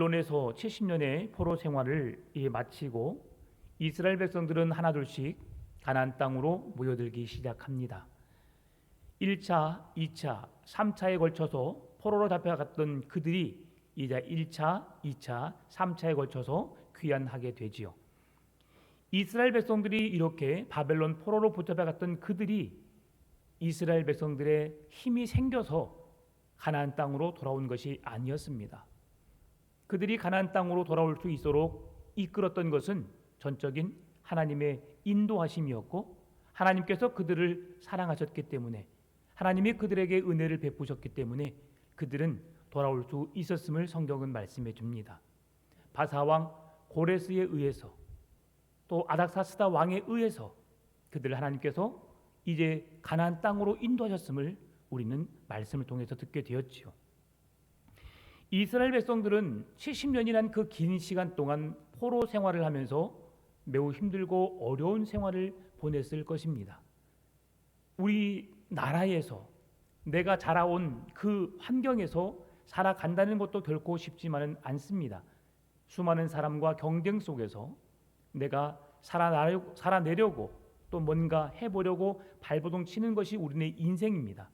바벨론에서 70년의 포로 생활을 마치고 이스라엘 백성들은 하나둘씩 가나안 땅으로 모여들기 시작합니다. 1차, 2차, 3차에 걸쳐서 포로로 잡혀갔던 그들이 이제 1차, 2차, 3차에 걸쳐서 귀환하게 되지요. 이스라엘 백성들이 이렇게 바벨론 포로로 붙잡혀갔던 그들이 이스라엘 백성들의 힘이 생겨서 가나안 땅으로 돌아온 것이 아니었습니다. 그들이 가나안 땅으로 돌아올 수 있도록 이끌었던 것은 전적인 하나님의 인도하심이었고, 하나님께서 그들을 사랑하셨기 때문에, 하나님이 그들에게 은혜를 베푸셨기 때문에 그들은 돌아올 수 있었음을 성경은 말씀해 줍니다. 바사왕 고레스에 의해서, 또 아닥사스다 왕에 의해서 그들을 하나님께서 이제 가나안 땅으로 인도하셨음을 우리는 말씀을 통해서 듣게 되었지요. 이스라엘 백성들은 70년이란 그 긴 시간 동안 포로 생활을 하면서 매우 힘들고 어려운 생활을 보냈을 것입니다. 우리 나라에서 내가 자라온 그 환경에서 살아간다는 것도 결코 쉽지만은 않습니다. 수많은 사람과 경쟁 속에서 내가 살아내려고 또 뭔가 해보려고 발버둥 치는 것이 우리의 인생입니다.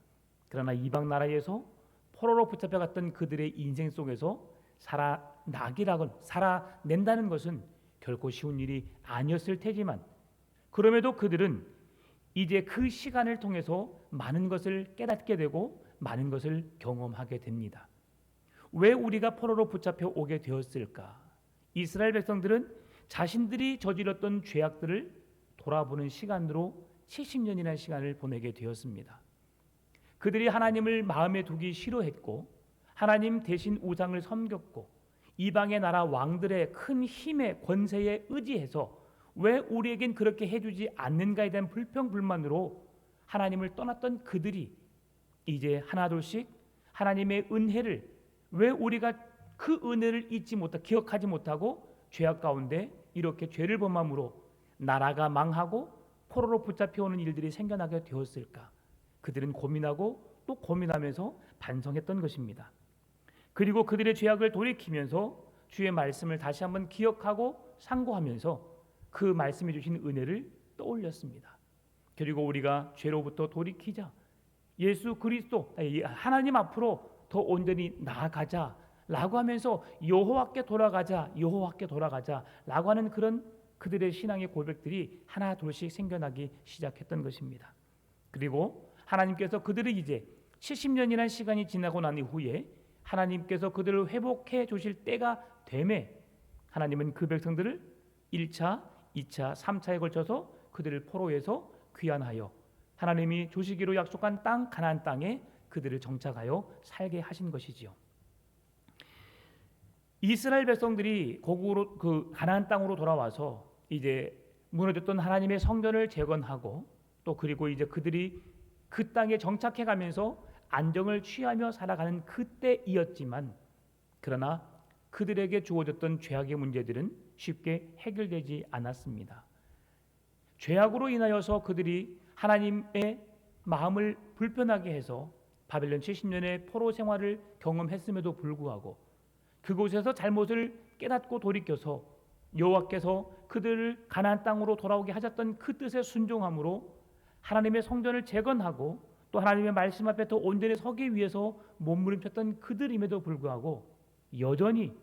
그러나 이방 나라에서 포로로 붙잡혀갔던 그들의 인생 속에서 살아낸다는 것은 결코 쉬운 일이 아니었을 테지만, 그럼에도 그들은 이제 그 시간을 통해서 많은 것을 깨닫게 되고 많은 것을 경험하게 됩니다. 왜 우리가 포로로 붙잡혀 오게 되었을까? 이스라엘 백성들은 자신들이 저질렀던 죄악들을 돌아보는 시간으로 70년이라는 시간을 보내게 되었습니다. 그들이 하나님을 마음에 두기 싫어했고, 하나님 대신 우상을 섬겼고, 이방의 나라 왕들의 큰 힘의 권세에 의지해서 왜 우리에겐 그렇게 해주지 않는가에 대한 불평불만으로 하나님을 떠났던 그들이 이제 하나둘씩 하나님의 은혜를, 왜 우리가 그 은혜를 기억하지 못하고 죄악 가운데 이렇게 죄를 범함으로 나라가 망하고 포로로 붙잡혀오는 일들이 생겨나게 되었을까? 그들은 고민하고 또 고민하면서 반성했던 것입니다. 그리고 그들의 죄악을 돌이키면서 주의 말씀을 다시 한번 기억하고 상고하면서 그 말씀해 주신 은혜를 떠올렸습니다. 그리고 우리가 죄로부터 돌이키자, 예수 그리스도 하나님 앞으로 더 온전히 나아가자라고 하면서 여호와께 돌아가자 라고 하는 그런 그들의 신앙의 고백들이 하나 둘씩 생겨나기 시작했던 것입니다. 그리고 하나님께서 그들을 이제 70년이라는 시간이 지나고 난 이후에 하나님께서 그들을 회복해 주실 때가 되매 하나님은 그 백성들을 1차, 2차, 3차에 걸쳐서 그들을 포로에서 귀환하여 하나님이 주시기로 약속한 땅 가나안 땅에 그들을 정착하여 살게 하신 것이지요. 이스라엘 백성들이 고국으로 그 가나안 땅으로 돌아와서 이제 무너졌던 하나님의 성전을 재건하고 또 그리고 이제 그들이 그 땅에 정착해 가면서 안정을 취하며 살아가는 그때이었지만, 그러나 그들에게 주어졌던 죄악의 문제들은 쉽게 해결되지 않았습니다. 죄악으로 인하여서 그들이 하나님의 마음을 불편하게 해서 바벨론 70년의 포로 생활을 경험했음에도 불구하고 그곳에서 잘못을 깨닫고 돌이켜서 여호와께서 그들을 가나안 땅으로 돌아오게 하셨던 그 뜻에 순종함으로 하나님의 성전을 재건하고 또 하나님의 말씀 앞에 더 온전히 서기 위해서 몸부림쳤던 그들임에도 불구하고 여전히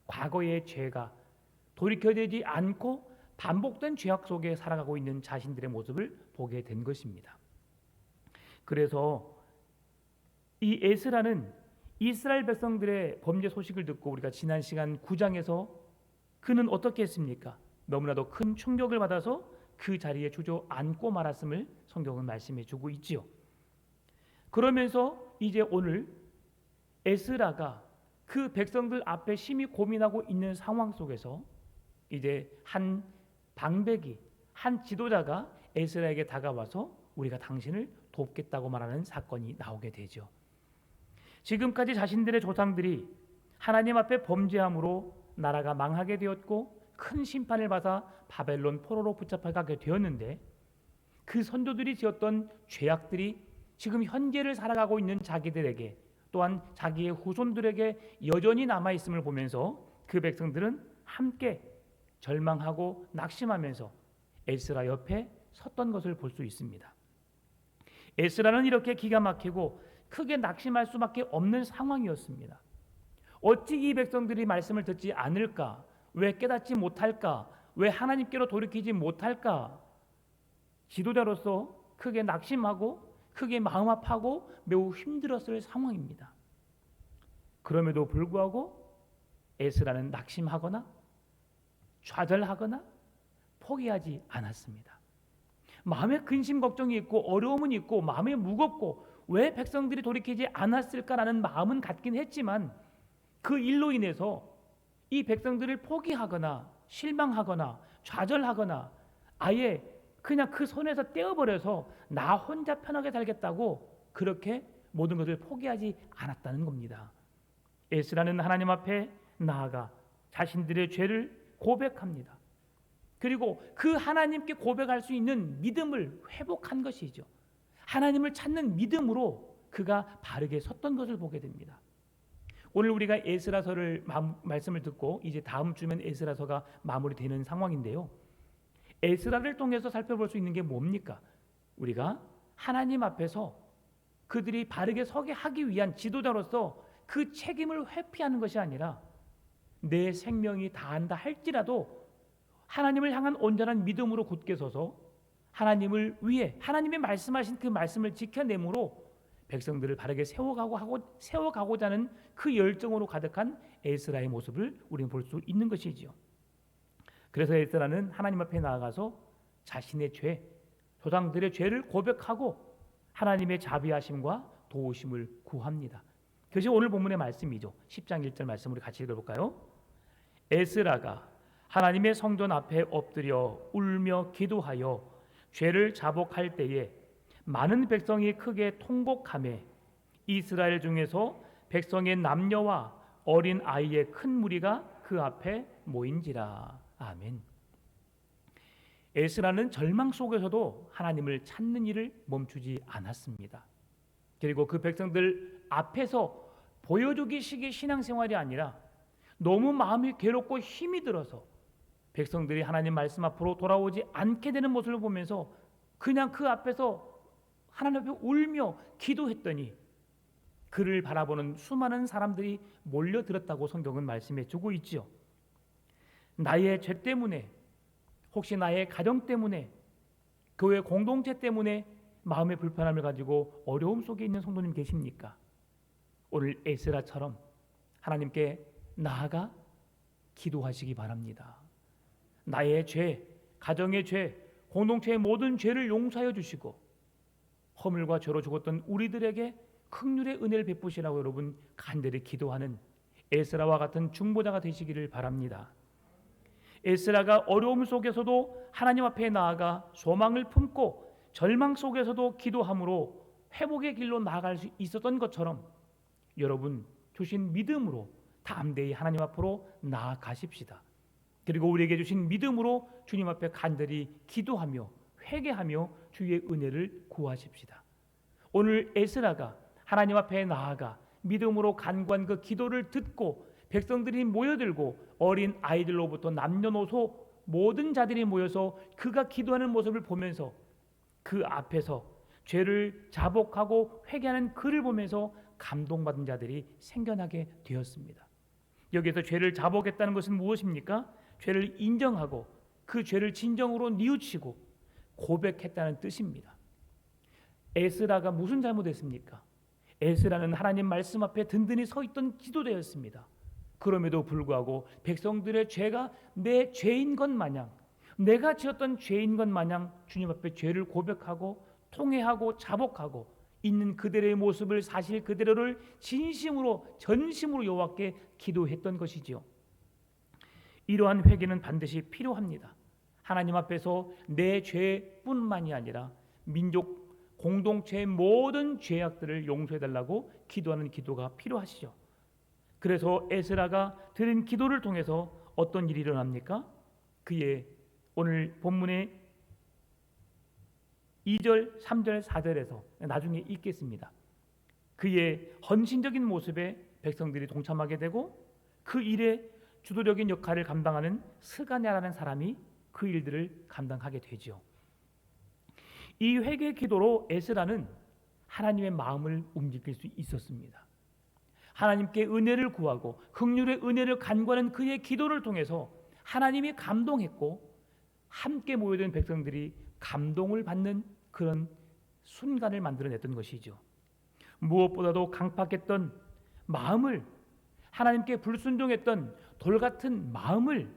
과거의 죄가 돌이켜지지 않고 반복된 죄악 속에 살아가고 있는 자신들의 모습을 보게 된 것입니다. 그래서 이 에스라는 이스라엘 백성들의 범죄 소식을 듣고 우리가 지난 시간 9장에서 그는 어떻게 했습니까? 너무나도 큰 충격을 받아서 그 자리에 주저앉고 말았음을 성경은 말씀해 주고 있지요. 그러면서 이제 오늘 에스라가 그 백성들 앞에 심히 고민하고 있는 상황 속에서 이제 한 방백이, 한 지도자가 에스라에게 다가와서 우리가 당신을 돕겠다고 말하는 사건이 나오게 되죠. 지금까지 자신들의 조상들이 하나님 앞에 범죄함으로 나라가 망하게 되었고 큰 심판을 받아 바벨론 포로로 붙잡혀가게 되었는데, 그 선조들이 지었던 죄악들이 지금 현재를 살아가고 있는 자기들에게 또한 자기의 후손들에게 여전히 남아 있음을 보면서 그 백성들은 함께 절망하고 낙심하면서 에스라 옆에 섰던 것을 볼 수 있습니다. 에스라는 이렇게 기가 막히고 크게 낙심할 수밖에 없는 상황이었습니다. 어찌 이 백성들이 말씀을 듣지 않을까? 왜 깨닫지 못할까? 왜 하나님께로 돌이키지 못할까? 지도자로서 크게 낙심하고 크게 마음 아파하고 매우 힘들었을 상황입니다. 그럼에도 불구하고 에스라는 낙심하거나 좌절하거나 포기하지 않았습니다. 마음에 근심 걱정이 있고 어려움은 있고 마음이 무겁고 왜 백성들이 돌이키지 않았을까라는 마음은 갖긴 했지만 그 일로 인해서 이 백성들을 포기하거나 실망하거나 좌절하거나 아예 그냥 그 손에서 떼어버려서 나 혼자 편하게 살겠다고 그렇게 모든 것을 포기하지 않았다는 겁니다. 에스라는 하나님 앞에 나아가 자신들의 죄를 고백합니다. 그리고 그 하나님께 고백할 수 있는 믿음을 회복한 것이죠. 하나님을 찾는 믿음으로 그가 바르게 섰던 것을 보게 됩니다. 오늘 우리가 에스라서를 말씀을 듣고 이제 다음 주면 에스라서가 마무리되는 상황인데요. 에스라를 통해서 살펴볼 수 있는 게 뭡니까? 우리가 하나님 앞에서 그들이 바르게 서게 하기 위한 지도자로서 그 책임을 회피하는 것이 아니라 내 생명이 다한다 할지라도 하나님을 향한 온전한 믿음으로 굳게 서서 하나님을 위해 하나님의 말씀하신 그 말씀을 지켜내므로 백성들을 바르게 세워가고자 하는 그 열정으로 가득한 에스라의 모습을 우리는 볼 수 있는 것이지요. 그래서 에스라는 하나님 앞에 나아가서 자신의 죄, 조상들의 죄를 고백하고 하나님의 자비하심과 도우심을 구합니다. 그것이 오늘 본문의 말씀이죠. 10장 1절 말씀 우리 같이 읽어볼까요? 에스라가 하나님의 성전 앞에 엎드려 울며 기도하여 죄를 자복할 때에 많은 백성이 크게 통곡하매 이스라엘 중에서 백성의 남녀와 어린 아이의 큰 무리가 그 앞에 모인지라. 아멘. 에스라는 절망 속에서도 하나님을 찾는 일을 멈추지 않았습니다. 그리고 그 백성들 앞에서 보여주기식의 신앙생활이 아니라 너무 마음이 괴롭고 힘이 들어서 백성들이 하나님 말씀 앞으로 돌아오지 않게 되는 모습을 보면서 그냥 그 앞에서 하나님 앞에 울며 기도했더니 그를 바라보는 수많은 사람들이 몰려들었다고 성경은 말씀해 주고 있죠. 나의 죄 때문에, 혹시 나의 가정 때문에, 교회 공동체 때문에 마음의 불편함을 가지고 어려움 속에 있는 성도님 계십니까? 오늘 에스라처럼 하나님께 나아가 기도하시기 바랍니다. 나의 죄, 가정의 죄, 공동체의 모든 죄를 용서하여 주시고 허물과 죄로 죽었던 우리들에게 긍휼의 은혜를 베푸시라고 여러분 간절히 기도하는 에스라와 같은 중보자가 되시기를 바랍니다. 에스라가 어려움 속에서도 하나님 앞에 나아가 소망을 품고 절망 속에서도 기도함으로 회복의 길로 나아갈 수 있었던 것처럼 여러분 주신 믿음으로 담대히 하나님 앞으로 나아가십시다. 그리고 우리에게 주신 믿음으로 주님 앞에 간절히 기도하며 회개하며 주의 은혜를 구하십시다. 오늘 에스라가 하나님 앞에 나아가 믿음으로 간구한 그 기도를 듣고 백성들이 모여들고 어린 아이들로부터 남녀노소 모든 자들이 모여서 그가 기도하는 모습을 보면서 그 앞에서 죄를 자복하고 회개하는 그를 보면서 감동받은 자들이 생겨나게 되었습니다. 여기서 죄를 자복했다는 것은 무엇입니까? 죄를 인정하고 그 죄를 진정으로 뉘우치고 고백했다는 뜻입니다. 에스라가 무슨 잘못했습니까? 에스라는 하나님 말씀 앞에 든든히 서 있던 지도자였습니다. 그럼에도 불구하고 백성들의 죄가 내 죄인 것 마냥, 내가 지었던 죄인 것 마냥 주님 앞에 죄를 고백하고 통회하고 자복하고 있는 그들의 모습을 사실 그대로를 진심으로 전심으로 여호와께 기도했던 것이지요. 이러한 회개는 반드시 필요합니다. 하나님 앞에서 내 죄뿐만이 아니라 민족 공동체의 모든 죄악들을 용서해달라고 기도하는 기도가 필요하시죠. 그래서 에스라가 드린 기도를 통해서 어떤 일이 일어납니까? 그의 오늘 본문의 2절, 3절, 4절에서 나중에 읽겠습니다. 그의 헌신적인 모습에 백성들이 동참하게 되고 그 일에 주도적인 역할을 감당하는 스가랴라는 사람이 그 일들을 감당하게 되죠. 이 회개 기도로 에스라는 하나님의 마음을 움직일 수 있었습니다. 하나님께 은혜를 구하고 긍휼의 은혜를 간구하는 그의 기도를 통해서 하나님이 감동했고 함께 모여든 백성들이 감동을 받는 그런 순간을 만들어냈던 것이죠. 무엇보다도 강팍했던 마음을, 하나님께 불순종했던 돌같은 마음을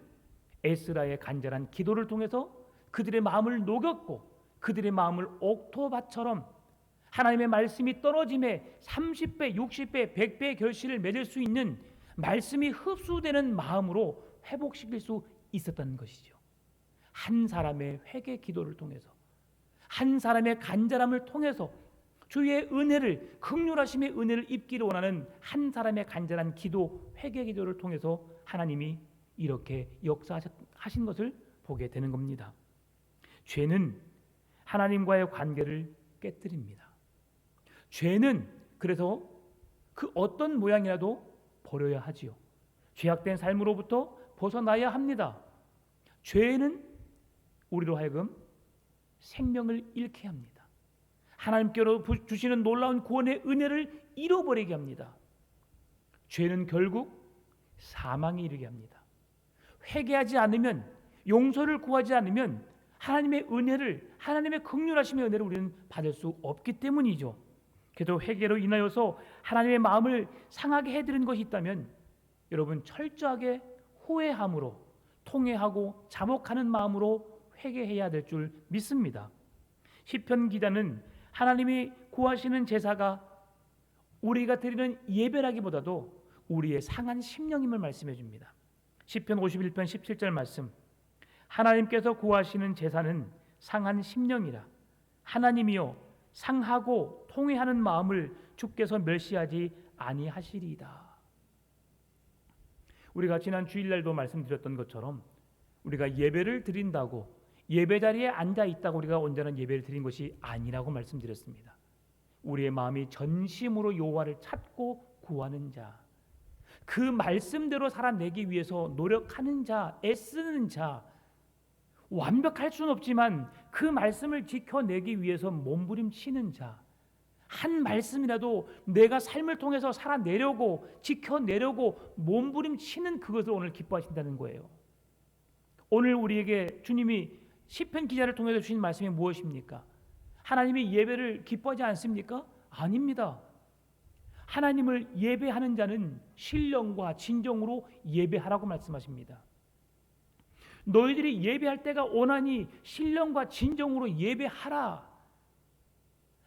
에스라의 간절한 기도를 통해서 그들의 마음을 녹였고 그들의 마음을 옥토밭처럼 하나님의 말씀이 떨어짐에 30배, 60배, 100배의 결실을 맺을 수 있는 말씀이 흡수되는 마음으로 회복시킬 수 있었다는 것이죠. 한 사람의 회개 기도를 통해서, 한 사람의 간절함을 통해서 주의 은혜를, 긍휼하심의 은혜를 입기를 원하는 한 사람의 간절한 기도, 회개 기도를 통해서 하나님이 이렇게 역사하신 것을 보게 되는 겁니다. 죄는 하나님과의 관계를 깨뜨립니다. 죄는 그래서 그 어떤 모양이라도 버려야 하지요. 죄악된 삶으로부터 벗어나야 합니다. 죄는 우리로 하여금 생명을 잃게 합니다. 하나님께로 주시는 놀라운 구원의 은혜를 잃어버리게 합니다. 죄는 결국 사망에 이르게 합니다. 회개하지 않으면, 용서를 구하지 않으면 하나님의 은혜를, 하나님의 긍휼하심의 은혜를 우리는 받을 수 없기 때문이죠. 그래도 회개로 인하여서 하나님의 마음을 상하게 해드린 것이 있다면 여러분 철저하게 후회함으로, 통회하고 자복하는 마음으로 회개해야 될 줄 믿습니다. 시편 기자는 하나님이 구하시는 제사가 우리가 드리는 예배라기보다도 우리의 상한 심령임을 말씀해 줍니다. 시편 51편 17절 말씀, 하나님께서 구하시는 제사는 상한 심령이라. 하나님이여 상하고 통회하는 마음을 주께서 멸시하지 아니하시리이다. 우리가 지난 주일날도 말씀드렸던 것처럼 우리가 예배를 드린다고 예배 자리에 앉아 있다고 우리가 온전한 예배를 드린 것이 아니라고 말씀드렸습니다. 우리의 마음이 전심으로 여호와를 찾고 구하는 자, 그 말씀대로 살아내기 위해서 노력하는 자, 애쓰는 자, 완벽할 수는 없지만 그 말씀을 지켜내기 위해서 몸부림치는 자, 한 말씀이라도 내가 삶을 통해서 살아내려고, 지켜내려고 몸부림치는 그것을 오늘 기뻐하신다는 거예요. 오늘 우리에게 주님이 시편 기자를 통해서 주신 말씀이 무엇입니까? 하나님이 예배를 기뻐하지 않습니까? 아닙니다. 하나님을 예배하는 자는 신령과 진정으로 예배하라고 말씀하십니다. 너희들이 예배할 때가 오나니 신령과 진정으로 예배하라.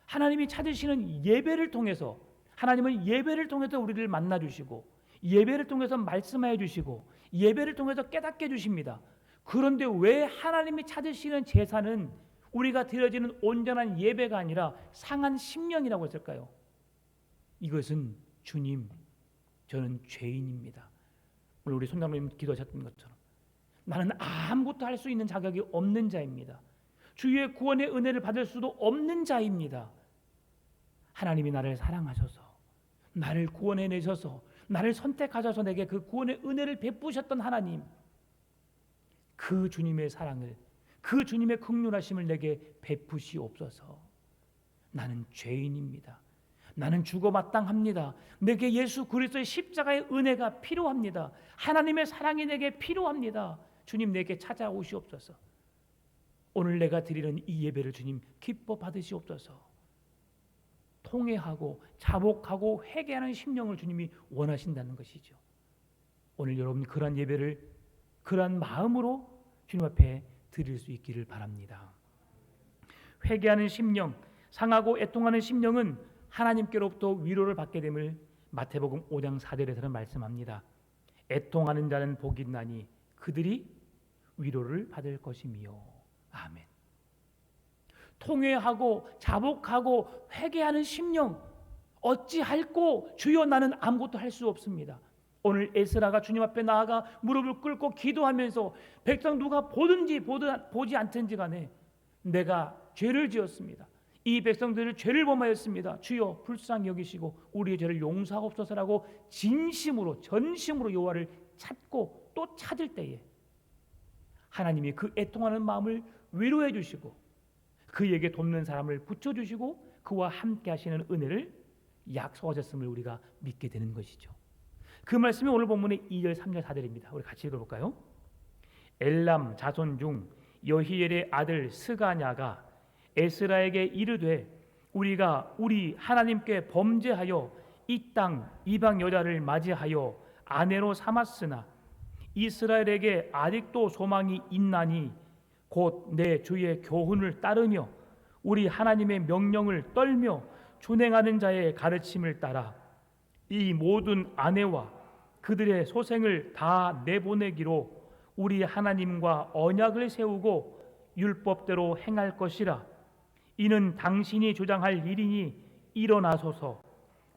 하나님이 찾으시는 예배를 통해서, 하나님은 예배를 통해서 우리를 만나 주시고 예배를 통해서 말씀하여 주시고 예배를 통해서 깨닫게 해주십니다. 그런데 왜 하나님이 찾으시는 제사는 우리가 드려지는 온전한 예배가 아니라 상한 심령이라고 했을까요? 이것은 주님, 저는 죄인입니다. 오늘 우리 손장로님 기도하셨던 것처럼 나는 아무것도 할 수 있는 자격이 없는 자입니다. 주의 구원의 은혜를 받을 수도 없는 자입니다. 하나님이 나를 사랑하셔서 나를 구원해내셔서 나를 선택하셔서 내게 그 구원의 은혜를 베푸셨던 하나님, 그 주님의 사랑을, 그 주님의 긍휼하심을 내게 베푸시옵소서. 나는 죄인입니다. 나는 죽어 마땅합니다. 내게 예수 그리스도의 십자가의 은혜가 필요합니다. 하나님의 사랑이 내게 필요합니다. 주님 내게 찾아오시옵소서. 오늘 내가 드리는 이 예배를 주님 기뻐 받으시옵소서. 통회하고 자복하고 회개하는 심령을 주님이 원하신다는 것이죠. 오늘 여러분 그러한 예배를 그러한 마음으로 주님 앞에 드릴 수 있기를 바랍니다. 회개하는 심령, 상하고 애통하는 심령은 하나님께로부터 위로를 받게 됨을 마태복음 5장 4절에서는 말씀합니다. 애통하는 자는 복이 있나니 그들이 위로를 받을 것이며. 아멘. 통회하고 자복하고 회개하는 심령, 어찌할꼬 주여 나는 아무것도 할 수 없습니다. 오늘 에스라가 주님 앞에 나아가 무릎을 꿇고 기도하면서 백성 누가 보든지 보지 않든지 간에 내가 죄를 지었습니다. 이 백성들을 죄를 범하였습니다. 주여 불쌍히 여기시고 우리의 죄를 용서하옵소서라고 진심으로 전심으로 여호와를 찾고 또 찾을 때에 하나님이 그 애통하는 마음을 위로해 주시고 그에게 돕는 사람을 붙여주시고 그와 함께 하시는 은혜를 약속하셨음을 우리가 믿게 되는 것이죠. 그 말씀이 오늘 본문의 2절, 3절, 4절입니다. 우리 같이 읽어볼까요? 엘람 자손 중 여히엘의 아들 스가냐가 에스라에게 이르되 우리가 우리 하나님께 범죄하여 이 땅 이방 여자를 맞이하여 아내로 삼았으나 이스라엘에게 아직도 소망이 있나니 곧 내 주의 교훈을 따르며 우리 하나님의 명령을 떨며 준행하는 자의 가르침을 따라 이 모든 아내와 그들의 소생을 다 내보내기로 우리 하나님과 언약을 세우고 율법대로 행할 것이라. 이는 당신이 주장할 일이니 일어나소서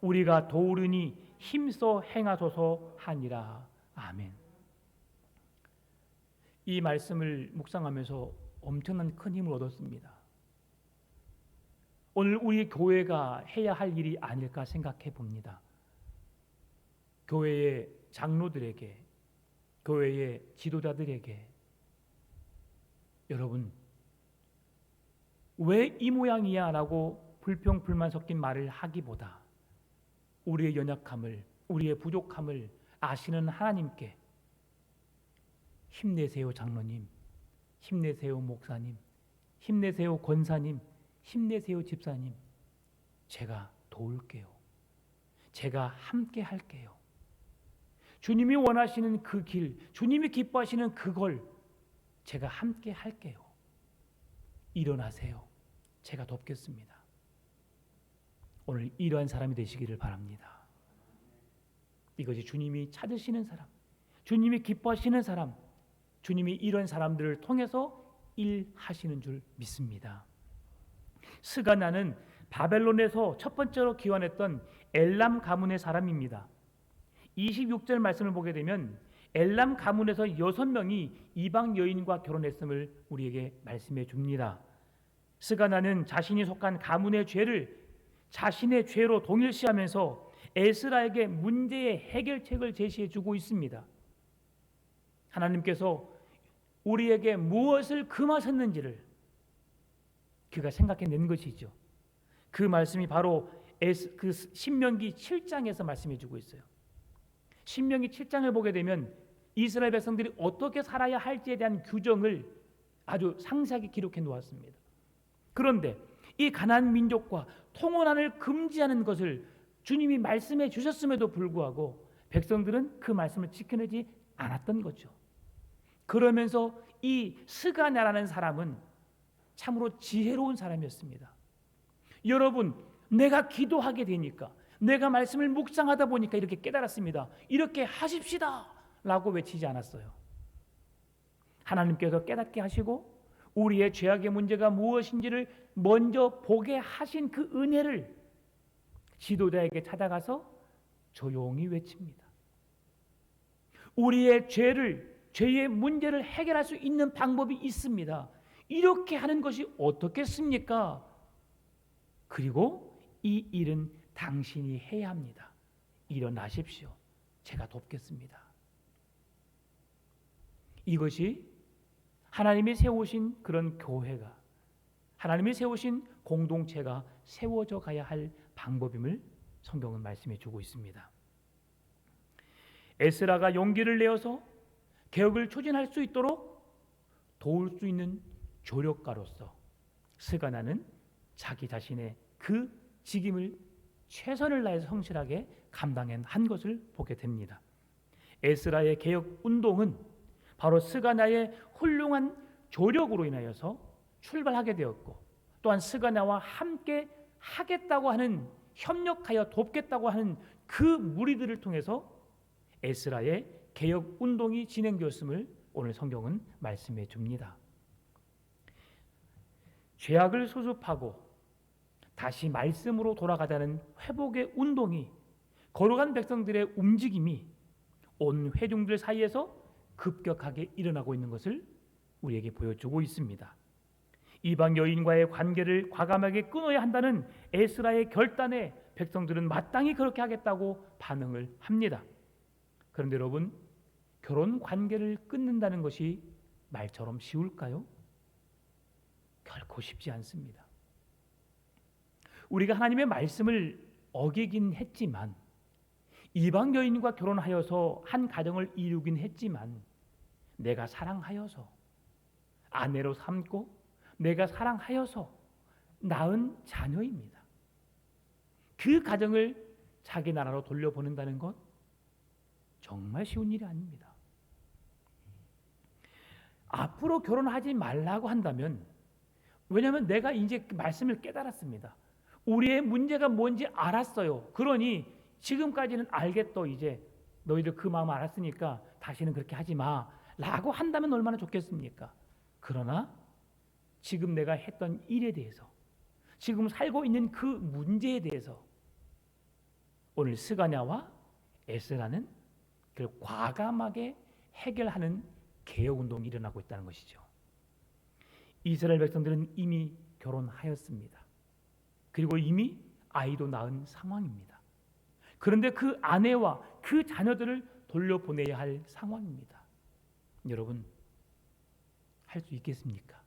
우리가 도우르니 힘써 행하소서 하니라. 아멘. 이 말씀을 묵상하면서 엄청난 큰 힘을 얻었습니다. 오늘 우리 교회가 해야 할 일이 아닐까 생각해 봅니다. 교회의 장로들에게, 교회의 지도자들에게 여러분 왜 이 모양이야? 라고 불평 불만 섞인 말을 하기보다 우리의 연약함을, 우리의 부족함을 아시는 하나님께 힘내세요 장로님, 힘내세요 목사님, 힘내세요 권사님, 힘내세요 집사님, 제가 도울게요. 제가 함께 할게요. 주님이 원하시는 그 길, 주님이 기뻐하시는 그걸 제가 함께 할게요. 일어나세요. 제가 돕겠습니다. 오늘 이러한 사람이 되시기를 바랍니다. 이것이 주님이 찾으시는 사람, 주님이 기뻐하시는 사람, 주님이 이런 사람들을 통해서 일하시는 줄 믿습니다. 스가냐는 바벨론에서 첫 번째로 귀환했던 엘람 가문의 사람입니다. 26절 말씀을 보게 되면 엘람 가문에서 6명이 이방 여인과 결혼했음을 우리에게 말씀해 줍니다. 스가냐는 자신이 속한 가문의 죄를 자신의 죄로 동일시하면서 에스라에게 문제의 해결책을 제시해 주고 있습니다. 하나님께서 우리에게 무엇을 금하셨는지를 그가 생각해낸 것이죠. 그 말씀이 바로 그 신명기 7장에서 말씀해 주고 있어요. 신명기 7장을 보게 되면 이스라엘 백성들이 어떻게 살아야 할지에 대한 규정을 아주 상세하게 기록해 놓았습니다. 그런데 이 가나안 민족과 통혼한을 금지하는 것을 주님이 말씀해 주셨음에도 불구하고 백성들은 그 말씀을 지켜내지 않았던 거죠. 그러면서 이 스가냐라는 사람은 참으로 지혜로운 사람이었습니다. 여러분, 내가 기도하게 되니까, 내가 말씀을 묵상하다 보니까 이렇게 깨달았습니다. 이렇게 하십시다 라고 외치지 않았어요. 하나님께서 깨닫게 하시고 우리의 죄악의 문제가 무엇인지를 먼저 보게 하신 그 은혜를 지도자에게 찾아가서 조용히 외칩니다. 우리의 죄의 문제를 해결할 수 있는 방법이 있습니다. 이렇게 하는 것이 어떻겠습니까? 그리고 이 일은 당신이 해야 합니다. 일어나십시오. 제가 돕겠습니다. 이것이 하나님이 세우신 그런 교회가, 하나님이 세우신 공동체가 세워져 가야 할 방법임을 성경은 말씀해 주고 있습니다. 에스라가 용기를 내어서 개혁을 추진할 수 있도록 도울 수 있는 조력가로서 스가냐는 자기 자신의 그 직임을 최선을 다해서 성실하게 감당한 것을 보게 됩니다. 에스라의 개혁 운동은 바로 스가냐의 훌륭한 조력으로 인하여서 출발하게 되었고, 또한 스가냐와 함께 하겠다고 하는, 협력하여 돕겠다고 하는 그 무리들을 통해서 에스라의 개혁 운동이 진행되었음을 오늘 성경은 말씀해 줍니다. 죄악을 수습하고 다시 말씀으로 돌아가자는 회복의 운동이, 거룩한 백성들의 움직임이 온 회중들 사이에서 급격하게 일어나고 있는 것을 우리에게 보여주고 있습니다. 이방 여인과의 관계를 과감하게 끊어야 한다는 에스라의 결단에 백성들은 마땅히 그렇게 하겠다고 반응을 합니다. 그런데 여러분, 결혼 관계를 끊는다는 것이 말처럼 쉬울까요? 결코 쉽지 않습니다. 우리가 하나님의 말씀을 어기긴 했지만, 이방 여인과 결혼하여서 한 가정을 이루긴 했지만, 내가 사랑하여서 아내로 삼고 내가 사랑하여서 낳은 자녀입니다. 그 가정을 자기 나라로 돌려보낸다는 것 정말 쉬운 일이 아닙니다. 앞으로 결혼하지 말라고 한다면, 왜냐하면 내가 이제 그 말씀을 깨달았습니다. 우리의 문제가 뭔지 알았어요. 그러니 지금까지는 알겠어. 이제 너희들 그 마음 알았으니까 다시는 그렇게 하지 마 라고 한다면 얼마나 좋겠습니까? 그러나 지금 내가 했던 일에 대해서, 지금 살고 있는 그 문제에 대해서 오늘 스가냐와 에스라는 그걸 과감하게 해결하는 개혁운동이 일어나고 있다는 것이죠. 이스라엘 백성들은 이미 결혼하였습니다. 그리고 이미 아이도 낳은 상황입니다. 그런데 그 아내와 그 자녀들을 돌려보내야 할 상황입니다. 여러분, 할 수 있겠습니까?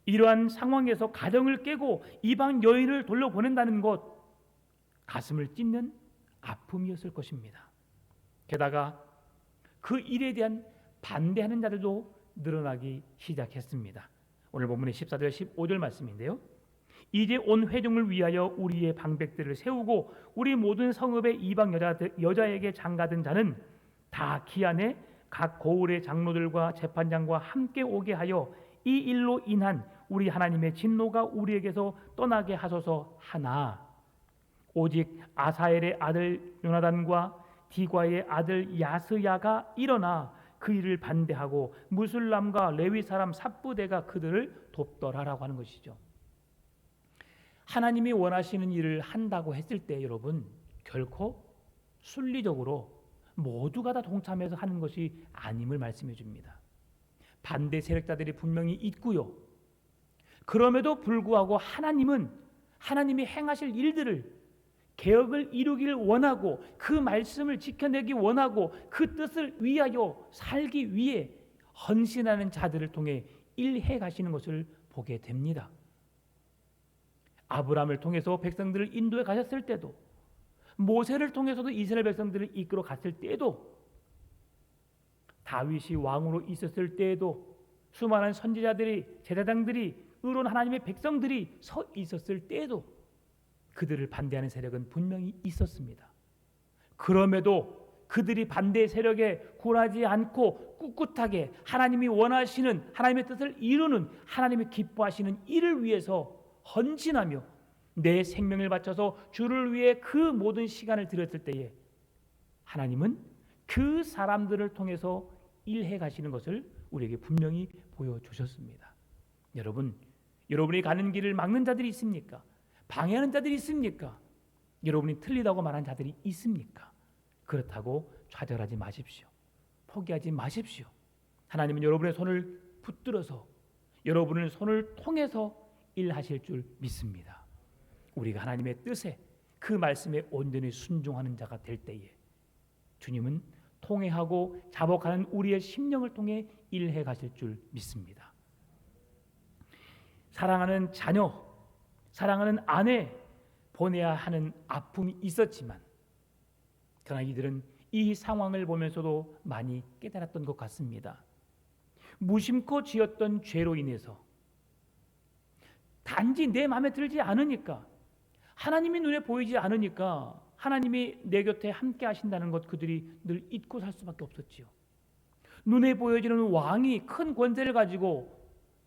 이러한 상황에서 가정을 깨고 이방 여인을 돌려보낸다는 것, 가슴을 찢는 아픔이었을 것입니다. 게다가 그 일에 대한 반대하는 자들도 늘어나기 시작했습니다. 오늘 본문의 14절 15절 말씀인데요, 이제 온 회중을 위하여 우리의 방백들을 세우고 우리 모든 성읍의 이방 여자에게 장가든 자는 다 기한에 각 고을의 장로들과 재판장과 함께 오게 하여 이 일로 인한 우리 하나님의 진노가 우리에게서 떠나게 하소서 하나, 오직 아사엘의 아들 요나단과 디과의 아들 야스야가 일어나 그 일을 반대하고 무술람과 레위 사람 삽부대가 그들을 돕더라라고 하는 것이죠. 하나님이 원하시는 일을 한다고 했을 때 여러분, 결코 순리적으로 모두가 다 동참해서 하는 것이 아님을 말씀해 줍니다. 반대 세력자들이 분명히 있고요. 그럼에도 불구하고 하나님은 하나님이 행하실 일들을, 개혁을 이루기를 원하고 그 말씀을 지켜내기 원하고 그 뜻을 위하여 살기 위해 헌신하는 자들을 통해 일해 가시는 것을 보게 됩니다. 아브라함을 통해서 백성들을 인도해 가셨을 때도, 모세를 통해서도 이스라엘 백성들을 이끌어 갔을 때도, 다윗이 왕으로 있었을 때에도 수많은 선지자들이, 제사장들이, 의로운 하나님의 백성들이 서 있었을 때에도 그들을 반대하는 세력은 분명히 있었습니다. 그럼에도 그들이 반대 세력에 굴하지 않고 꿋꿋하게 하나님이 원하시는 하나님의 뜻을 이루는, 하나님이 기뻐하시는 일을 위해서 헌신하며 내 생명을 바쳐서 주를 위해 그 모든 시간을 들였을 때에 하나님은 그 사람들을 통해서 일해 가시는 것을 우리에게 분명히 보여주셨습니다. 여러분, 여러분이 가는 길을 막는 자들이 있습니까? 방해하는 자들이 있습니까? 여러분이 틀리다고 말한 자들이 있습니까? 그렇다고 좌절하지 마십시오. 포기하지 마십시오. 하나님은 여러분의 손을 붙들어서 여러분의 손을 통해서 일하실 줄 믿습니다. 우리가 하나님의 뜻에, 그 말씀에 온전히 순종하는 자가 될 때에 주님은 통회하고 자복하는 우리의 심령을 통해 일해 가실 줄 믿습니다. 사랑하는 자녀, 사랑하는 아내 보내야 하는 아픔이 있었지만, 그러나 이들은 이 상황을 보면서도 많이 깨달았던 것 같습니다. 무심코 지었던 죄로 인해서, 단지 내 마음에 들지 않으니까, 하나님이 눈에 보이지 않으니까 하나님이 내 곁에 함께 하신다는 것, 그들이 늘 잊고 살 수밖에 없었지요. 눈에 보여지는 왕이 큰 권세를 가지고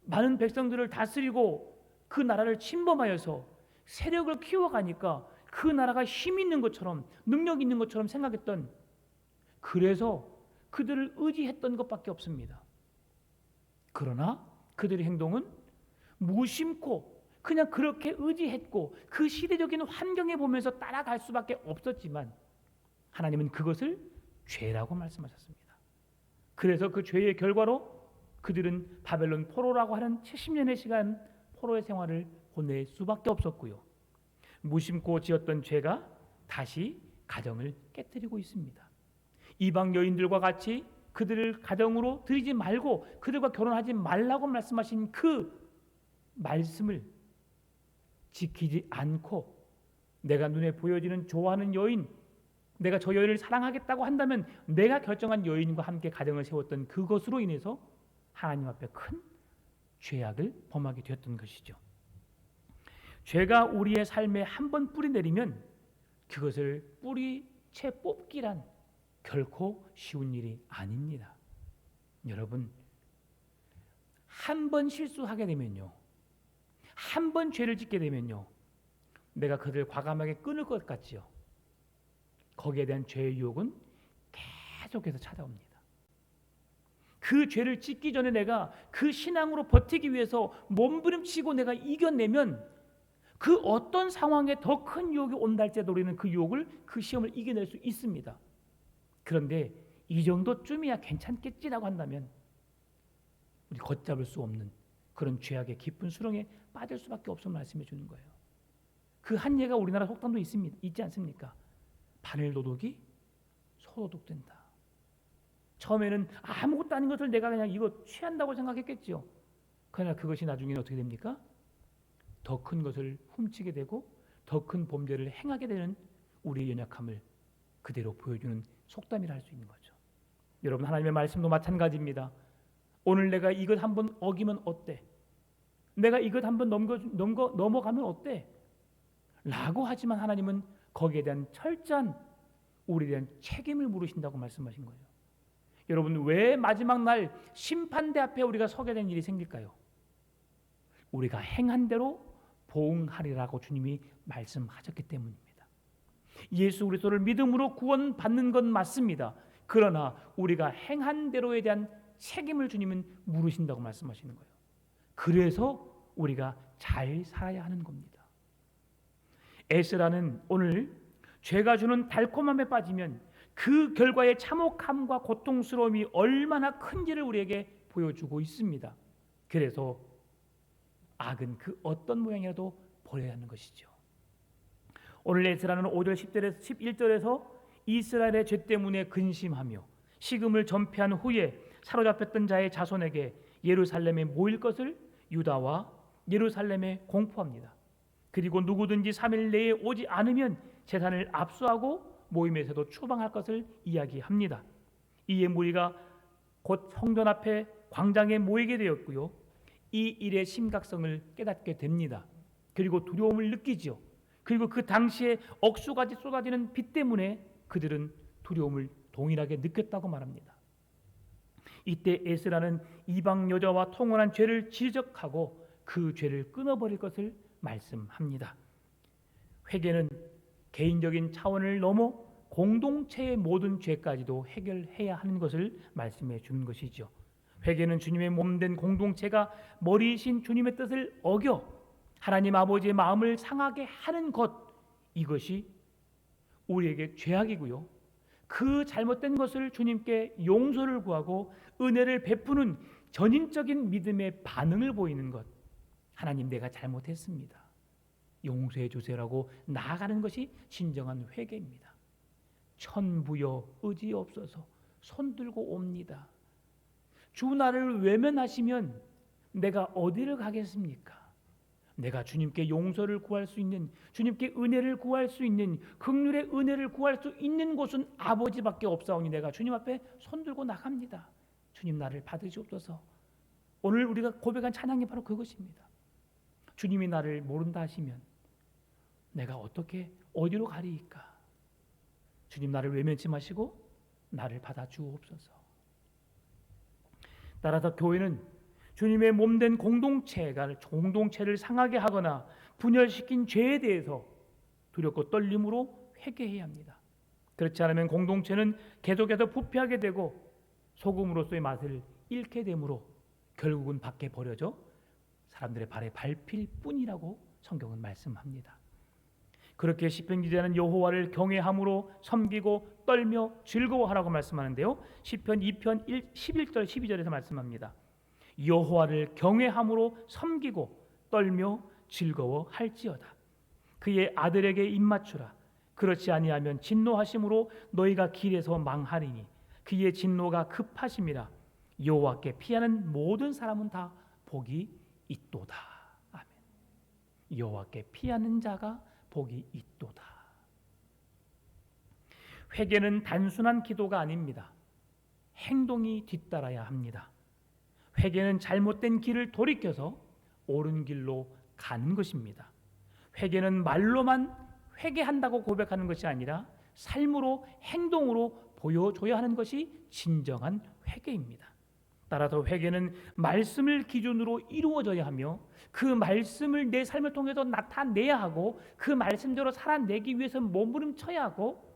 많은 백성들을 다스리고 그 나라를 침범하여서 세력을 키워가니까 그 나라가 힘 있는 것처럼, 능력 있는 것처럼 생각했던, 그래서 그들을 의지했던 것밖에 없습니다. 그러나 그들의 행동은 무심코 그냥 그렇게 의지했고 그 시대적인 환경에 보면서 따라갈 수밖에 없었지만, 하나님은 그것을 죄라고 말씀하셨습니다. 그래서 그 죄의 결과로 그들은 바벨론 포로라고 하는 70년의 시간 포로의 생활을 보낼 수밖에 없었고요. 무심코 지었던 죄가 다시 가정을 깨뜨리고 있습니다. 이방 여인들과 같이 그들을 가정으로 들이지 말고 그들과 결혼하지 말라고 말씀하신 그 말씀을 지키지 않고 내가 눈에 보여지는 좋아하는 여인, 내가 저 여인을 사랑하겠다고 한다면 내가 결정한 여인과 함께 가정을 세웠던 그것으로 인해서 하나님 앞에 큰 죄악을 범하게 되었던 것이죠. 죄가 우리의 삶에 한 번 뿌리 내리면 그것을 뿌리채 뽑기란 결코 쉬운 일이 아닙니다. 여러분, 한 번 실수하게 되면요, 한 번 죄를 짓게 되면요, 내가 그들을 과감하게 끊을 것 같지요. 거기에 대한 죄의 유혹은 계속해서 찾아옵니다. 그 죄를 짓기 전에 내가 그 신앙으로 버티기 위해서 몸부림치고 내가 이겨내면 그 어떤 상황에 더 큰 유혹이 온다 할지라도 우리는 그 유혹을, 그 시험을 이겨낼 수 있습니다. 그런데 이 정도쯤이야 괜찮겠지라고 한다면 우리 걷잡을 수 없는 그런 죄악의 깊은 수렁에 빠질 수밖에 없음을 말씀해 주는 거예요. 그 한 예가 우리나라 속담도 있지 않습니까? 바늘 도둑이 소도둑 된다. 처음에는 아무것도 아닌 것을 내가 그냥 이거 취한다고 생각했겠죠. 그러나 그것이 나중에는 어떻게 됩니까? 더 큰 것을 훔치게 되고 더 큰 범죄를 행하게 되는 우리의 연약함을 그대로 보여주는 속담이라 할 수 있는 거죠. 여러분, 하나님의 말씀도 마찬가지입니다. 오늘 내가 이것 한번 어기면 어때? 내가 이것 한번 넘어가면 어때? 라고 하지만 하나님은 거기에 대한 철저한 우리에 대한 책임을 물으신다고 말씀하신 거예요. 여러분, 왜 마지막 날 심판대 앞에 우리가 서게 된 일이 생길까요? 우리가 행한 대로 보응하리라고 주님이 말씀하셨기 때문입니다. 예수 그리스도를 믿음으로 구원받는 건 맞습니다. 그러나 우리가 행한 대로에 대한 책임을 주님은 물으신다고 말씀하시는 거예요. 그래서 우리가 잘 살아야 하는 겁니다. 에스라는 오늘 죄가 주는 달콤함에 빠지면 그 결과의 참혹함과 고통스러움이 얼마나 큰지를 우리에게 보여주고 있습니다. 그래서 악은 그 어떤 모양이라도 버려야 하는 것이죠. 오늘 에스라는 5절 10절에서 11절에서 이스라엘의 죄 때문에 근심하며 식음을 전폐한 후에 사로잡혔던 자의 자손에게 예루살렘에 모일 것을 유다와 예루살렘에 공포합니다. 그리고 누구든지 3일 내에 오지 않으면 재산을 압수하고 모임에서도 추방할 것을 이야기합니다. 이에 무리가 곧 성전 앞에 광장에 모이게 되었고요. 이 일의 심각성을 깨닫게 됩니다. 그리고 두려움을 느끼죠. 그리고 그 당시에 억수같이 쏟아지는 비 때문에 그들은 두려움을 동일하게 느꼈다고 말합니다. 이때 에스라는 이방 여자와 통혼한 죄를 지적하고 그 죄를 끊어버릴 것을 말씀합니다. 회개는 개인적인 차원을 넘어 공동체의 모든 죄까지도 해결해야 하는 것을 말씀해 주는 것이죠. 회개는 주님의 몸된 공동체가 머리이신 주님의 뜻을 어겨 하나님 아버지의 마음을 상하게 하는 것, 이것이 우리에게 죄악이고요. 그 잘못된 것을 주님께 용서를 구하고 은혜를 베푸는 전인적인 믿음의 반응을 보이는 것, 하나님 내가 잘못했습니다, 용서해 주세요라고 나아가는 것이 진정한 회개입니다. 천부여 의지없어서 손들고 옵니다. 주 나를 외면하시면 내가 어디를 가겠습니까? 내가 주님께 용서를 구할 수 있는, 주님께 은혜를 구할 수 있는, 긍휼의 은혜를 구할 수 있는 곳은 아버지밖에 없사오니 내가 주님 앞에 손들고 나갑니다. 주님 나를 받으시옵소서. 오늘 우리가 고백한 찬양이 바로 그것입니다. 주님이 나를 모른다 하시면 내가 어떻게 어디로 가리이까? 주님 나를 외면치 마시고 나를 받아주옵소서. 따라서 교회는 주님의 몸된 공동체를 상하게 하거나 분열시킨 죄에 대해서 두렵고 떨림으로 회개해야 합니다. 그렇지 않으면 공동체는 계속해서 부패하게 되고 소금으로서의 맛을 잃게 되므로 결국은 밖에 버려져 사람들의 발에 밟힐 뿐이라고 성경은 말씀합니다. 그렇게 시편 기자는 여호와를 경외함으로 섬기고 떨며 즐거워하라고 말씀하는데요. 시편 2편 11절 12절에서 말씀합니다. 여호와를 경외함으로 섬기고 떨며 즐거워할지어다. 그의 아들에게 입맞추라. 그렇지 아니하면 진노하심으로 너희가 길에서 망하리니 그의 진노가 급하심이라. 여호와께 피하는 모든 사람은 다 복이 있도다. 아멘. 여호와께 피하는 자가 복이 있도다. 회개는 단순한 기도가 아닙니다. 행동이 뒤따라야 합니다. 회개는 잘못된 길을 돌이켜서 옳은 길로 가는 것입니다. 회개는 말로만 회개한다고 고백하는 것이 아니라 삶으로 행동으로 보여줘야 하는 것이 진정한 회개입니다. 따라서 회개는 말씀을 기준으로 이루어져야 하며 그 말씀을 내 삶을 통해서 나타내야 하고 그 말씀대로 살아내기 위해서 몸부림쳐야 하고,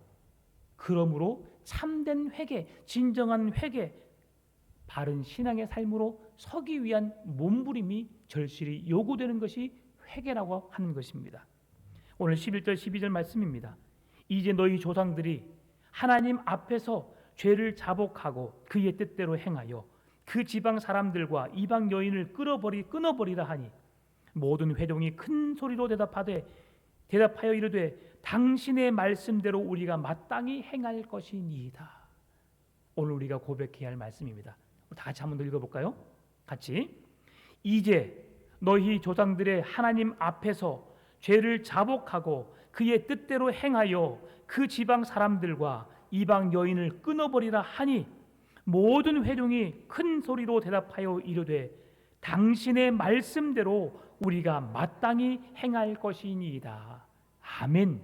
그러므로 참된 회개, 진정한 회개, 바른 신앙의 삶으로 서기 위한 몸부림이 절실히 요구되는 것이 회개라고 하는 것입니다. 오늘 11절 12절 말씀입니다. 이제 너희 조상들이 하나님 앞에서 죄를 자복하고 그의 뜻대로 행하여 그 지방 사람들과 이방 여인을 끊어버리라 하니 모든 회중이 큰 소리로 대답하여 이르되 당신의 말씀대로 우리가 마땅히 행할 것이니이다. 오늘 우리가 고백해야 할 말씀입니다. 다 같이 한번 더 읽어볼까요? 같이. 이제 너희 조상들의 하나님 앞에서 죄를 자복하고 그의 뜻대로 행하여 그 지방 사람들과 이방 여인을 끊어버리라 하니 모든 회중이 큰 소리로 대답하여 이르되 당신의 말씀대로 우리가 마땅히 행할 것이니이다. 아멘.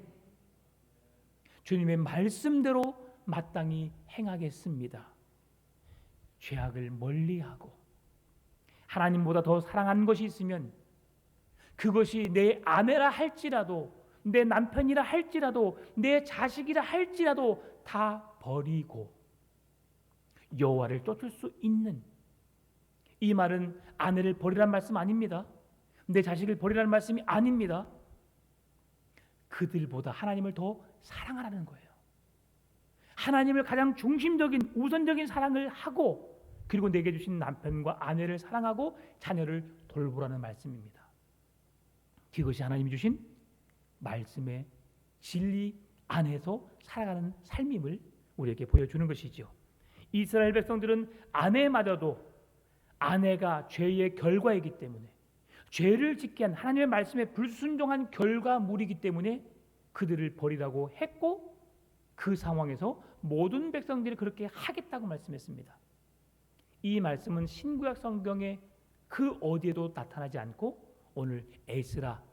주님의 말씀대로 마땅히 행하겠습니다. 죄악을 멀리하고 하나님보다 더 사랑하는 것이 있으면 그것이 내 아내라 할지라도, 내 남편이라 할지라도, 내 자식이라 할지라도 다 버리고 여호와를 쫓을 수 있는, 이 말은 아내를 버리라는 말씀 아닙니다. 내 자식을 버리라는 말씀이 아닙니다. 그들보다 하나님을 더 사랑하라는 거예요. 하나님을 가장 중심적인 우선적인 사랑을 하고, 그리고 내게 주신 남편과 아내를 사랑하고 자녀를 돌보라는 말씀입니다. 그것이 하나님이 주신 말씀의 진리 안에서 살아가는 삶임을 우리에게 보여주는 것이죠. 이스라엘 백성들은 아내마저도 아내가 죄의 결과이기 때문에, 죄를 짓게 한 하나님의 말씀에 불순종한 결과물이기 때문에 그들을 버리라고 했고, 그 상황에서 모든 백성들이 그렇게 하겠다고 말씀했습니다. 이 말씀은 신구약 성경에 그 어디에도 나타나지 않고 오늘 에스라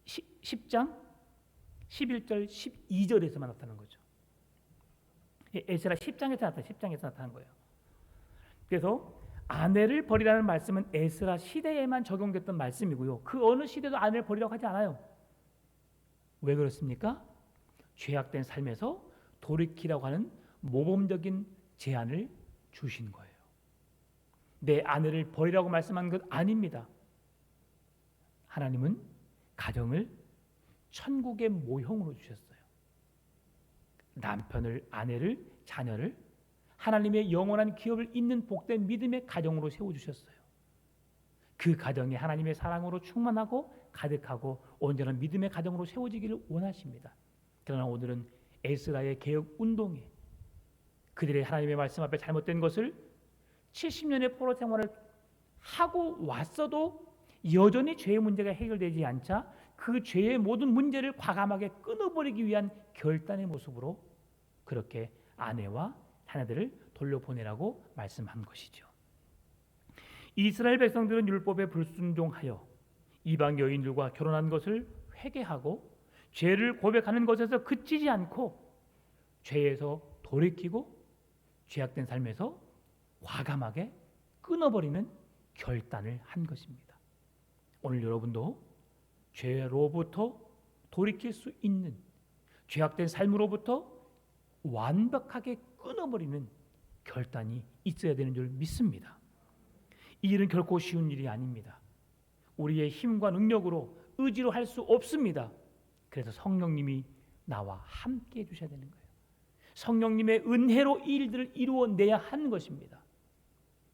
10장 11절 12절에서만 나타나는 거죠. 에스라 10장에서 나타난 거예요. 그래서 아내를 버리라는 말씀은 에스라 시대에만 적용됐던 말씀이고요. 그 어느 시대도 아내를 버리라고 하지 않아요. 왜 그렇습니까? 죄악된 삶에서 돌이키라고 하는 모범적인 제안을 주신 거예요. 내 아내를 버리라고 말씀한 것 아닙니다. 하나님은 가정을 천국의 모형으로 주셨어요. 남편을, 아내를, 자녀를 하나님의 영원한 기업을 잇는 복된 믿음의 가정으로 세워주셨어요. 그 가정이 하나님의 사랑으로 충만하고 가득하고 온전한 믿음의 가정으로 세워지기를 원하십니다. 그러나 오늘은 에스라의 개혁 운동에 그들의 하나님의 말씀 앞에 잘못된 것을 70년의 포로 생활을 하고 왔어도 여전히 죄의 문제가 해결되지 않자 그 죄의 모든 문제를 과감하게 끊어버리기 위한 결단의 모습으로 그렇게 아내와 자녀들을 돌려보내라고 말씀한 것이죠. 이스라엘 백성들은 율법에 불순종하여 이방 여인들과 결혼한 것을 회개하고 죄를 고백하는 것에서 그치지 않고 죄에서 돌이키고 죄악된 삶에서 과감하게 끊어버리는 결단을 한 것입니다. 오늘 여러분도 죄로부터 돌이킬 수 있는, 죄악된 삶으로부터 완벽하게 끊어버리는 결단이 있어야 되는 줄 믿습니다. 이 일은 결코 쉬운 일이 아닙니다. 우리의 힘과 능력으로, 의지로 할 수 없습니다. 그래서 성령님이 나와 함께 해주셔야 되는 거예요. 성령님의 은혜로 이 일들을 이루어내야 하는 것입니다.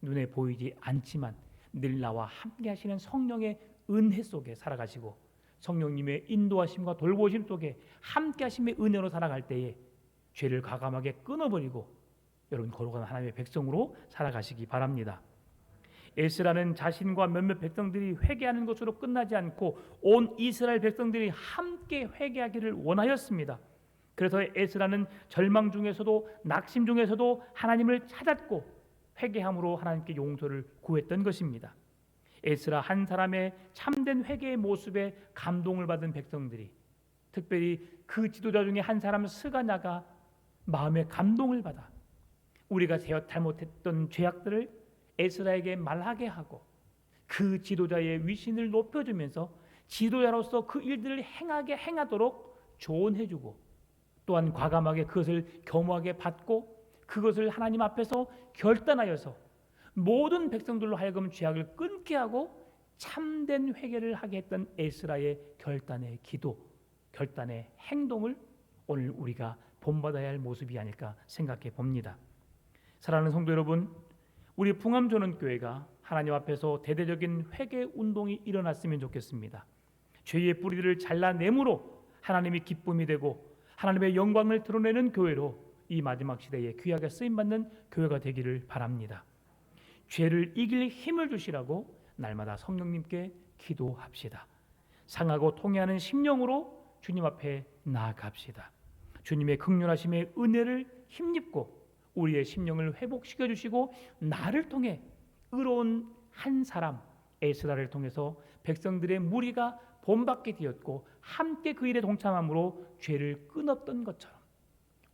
눈에 보이지 않지만 늘 나와 함께 하시는 성령의 은혜 속에 살아가시고 성령님의 인도하심과 돌보심 속에 함께 하심의 은혜로 살아갈 때에 죄를 과감하게 끊어버리고 여러분 거룩한 하나님의 백성으로 살아가시기 바랍니다. 에스라는 자신과 몇몇 백성들이 회개하는 것으로 끝나지 않고 온 이스라엘 백성들이 함께 회개하기를 원하였습니다. 그래서 에스라는 절망 중에서도 낙심 중에서도 하나님을 찾았고 회개함으로 하나님께 용서를 구했던 것입니다. 에스라 한 사람의 참된 회개의 모습에 감동을 받은 백성들이, 특별히 그 지도자 중에 한 사람 스가냐가 마음의 감동을 받아 우리가 잘못했던 죄악들을 에스라에게 말하게 하고 그 지도자의 위신을 높여주면서 지도자로서 그 일들을 행하도록 조언해주고 또한 과감하게 그것을 겸허하게 받고 그것을 하나님 앞에서 결단하여서 모든 백성들로 하여금 죄악을 끊게 하고 참된 회개를 하게 했던 에스라의 결단의 기도, 결단의 행동을 오늘 우리가 본받아야 할 모습이 아닐까 생각해 봅니다. 사랑하는 성도 여러분, 우리 풍암조는교회가 하나님 앞에서 대대적인 회개 운동이 일어났으면 좋겠습니다. 죄의 뿌리를 잘라내므로 하나님이 기쁨이 되고 하나님의 영광을 드러내는 교회로 이 마지막 시대에 귀하게 쓰임받는 교회가 되기를 바랍니다. 죄를 이길 힘을 주시라고 날마다 성령님께 기도합시다. 상하고 통회하는 심령으로 주님 앞에 나아갑시다. 주님의 긍휼하심의 은혜를 힘입고 우리의 심령을 회복시켜 주시고 나를 통해 의로운 한 사람 에스라를 통해서 백성들의 무리가 본받게 되었고 함께 그 일에 동참함으로 죄를 끊었던 것처럼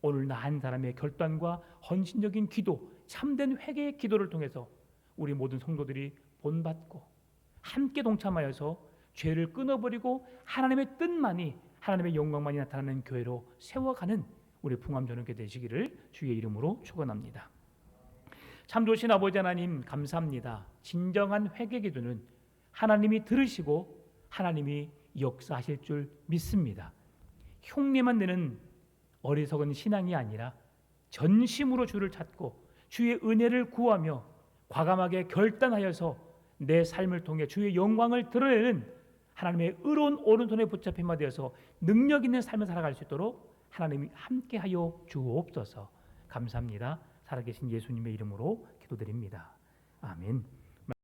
오늘 나 한 사람의 결단과 헌신적인 기도, 참된 회개의 기도를 통해서 우리 모든 성도들이 본받고 함께 동참하여서 죄를 끊어버리고 하나님의 뜻만이, 하나님의 영광만이 나타나는 교회로 세워가는 우리 풍암조는교회 되시기를 주의 이름으로 축원합니다. 참 좋으신 아버지 하나님 감사합니다. 진정한 회개 기도는 하나님이 들으시고 하나님이 역사하실 줄 믿습니다. 흉내만 내는 어리석은 신앙이 아니라 전심으로 주를 찾고 주의 은혜를 구하며 과감하게 결단하여서 내 삶을 통해 주의 영광을 드러내는 하나님의 의로운 오른손에 붙잡힘이 되어서 능력 있는 삶을 살아갈 수 있도록 하나님이 함께하여 주옵소서. 감사합니다. 살아계신 예수님의 이름으로 기도드립니다. 아멘.